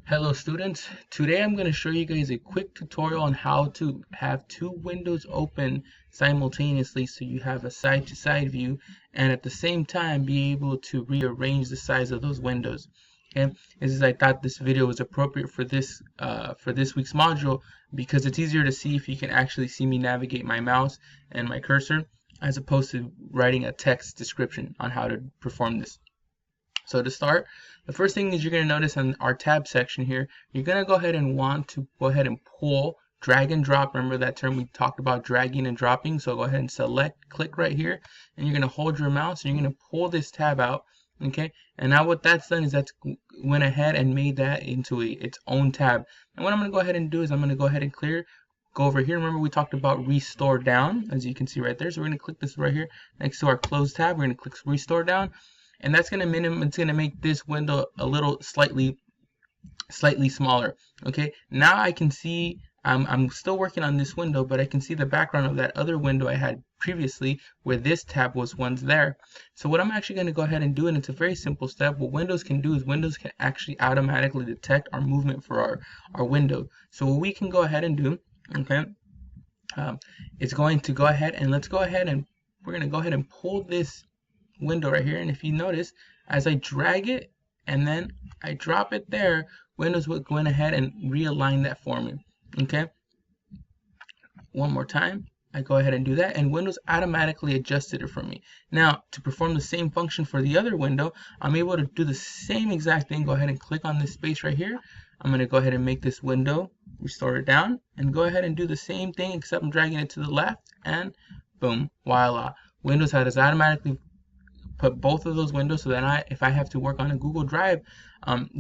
Hello students, today I'm going to show you guys a quick tutorial on how to have two windows open simultaneously so you have a side-to-side view and at the same time be able to rearrange the size of those windows. Okay, I thought this video was appropriate for this week's module because it's easier to see if you can actually see me navigate my mouse and my cursor as opposed to writing a text description on how to perform this. So to start, the first thing is you're going to notice in our tab section here, you're going to go ahead and want to go ahead and pull, drag and drop. Remember that term we talked about, dragging and dropping? So go ahead and select, click right here, and you're going to hold your mouse and you're going to pull this tab out. Okay, and now what that's done is that's went ahead and made that into its own tab. And what I'm going to go ahead and do is I'm going to go ahead and go over here. Remember we talked about restore down, as you can see right there. So we're going to click this right here next to our close tab. We're going to click restore down. And that's going to make this window a little slightly smaller. Okay, now I can see I'm still working on this window, but I can see the background of that other window I had previously where this tab was once there. So what I'm actually going to go ahead and do, and it's a very simple step, what Windows can do is Windows can actually automatically detect our movement for our window. So what we can go ahead and do, okay, it's going to go ahead and we're going to go ahead and pull this window right here, and if you notice, as I drag it and then I drop it there, Windows will go ahead and realign that for me. Okay, one more time, I go ahead and do that, and Windows automatically adjusted it for me. Now, to perform the same function for the other window, I'm able to do the same exact thing. Go ahead and click on this space right here. I'm going to go ahead and make this window, restore it down, and go ahead and do the same thing, except I'm dragging it to the left, and boom, voila. Windows has automatically put both of those windows so that if I have to work on a Google Drive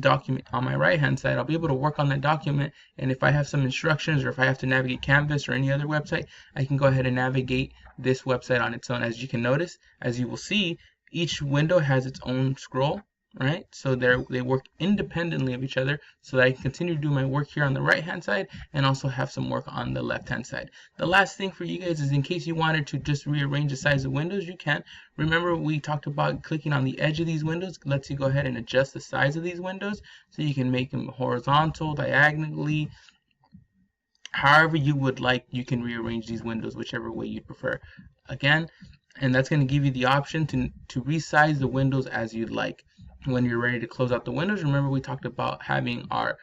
document on my right hand side, I'll be able to work on that document, and if I have some instructions or if I have to navigate Canvas or any other website, I can go ahead and navigate this website on its own. As you can notice, as you will see, each window has its own scroll, right? So they work independently of each other so that I can continue to do my work here on the right hand side and also have some work on the left hand side. The last thing for you guys is in case you wanted to just rearrange the size of windows, you can. Remember we talked about clicking on the edge of these windows lets you go ahead and adjust the size of these windows so you can make them horizontal, diagonally, however you would like. You can rearrange these windows whichever way you prefer. Again, and that's going to give you the option to resize the windows as you'd like. When you're ready to close out the windows, remember we talked about having our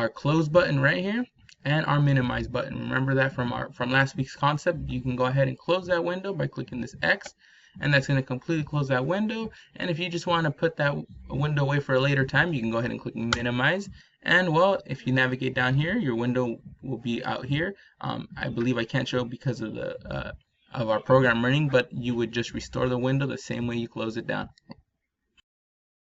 close button right here and our minimize button. Remember that from last week's concept. You can go ahead and close that window by clicking this X, and that's going to completely close that window. And if you just want to put that window away for a later time, you can go ahead and click minimize. And well, if you navigate down here, your window will be out here. I believe I can't show because of the of our program running, but you would just restore the window the same way you close it down.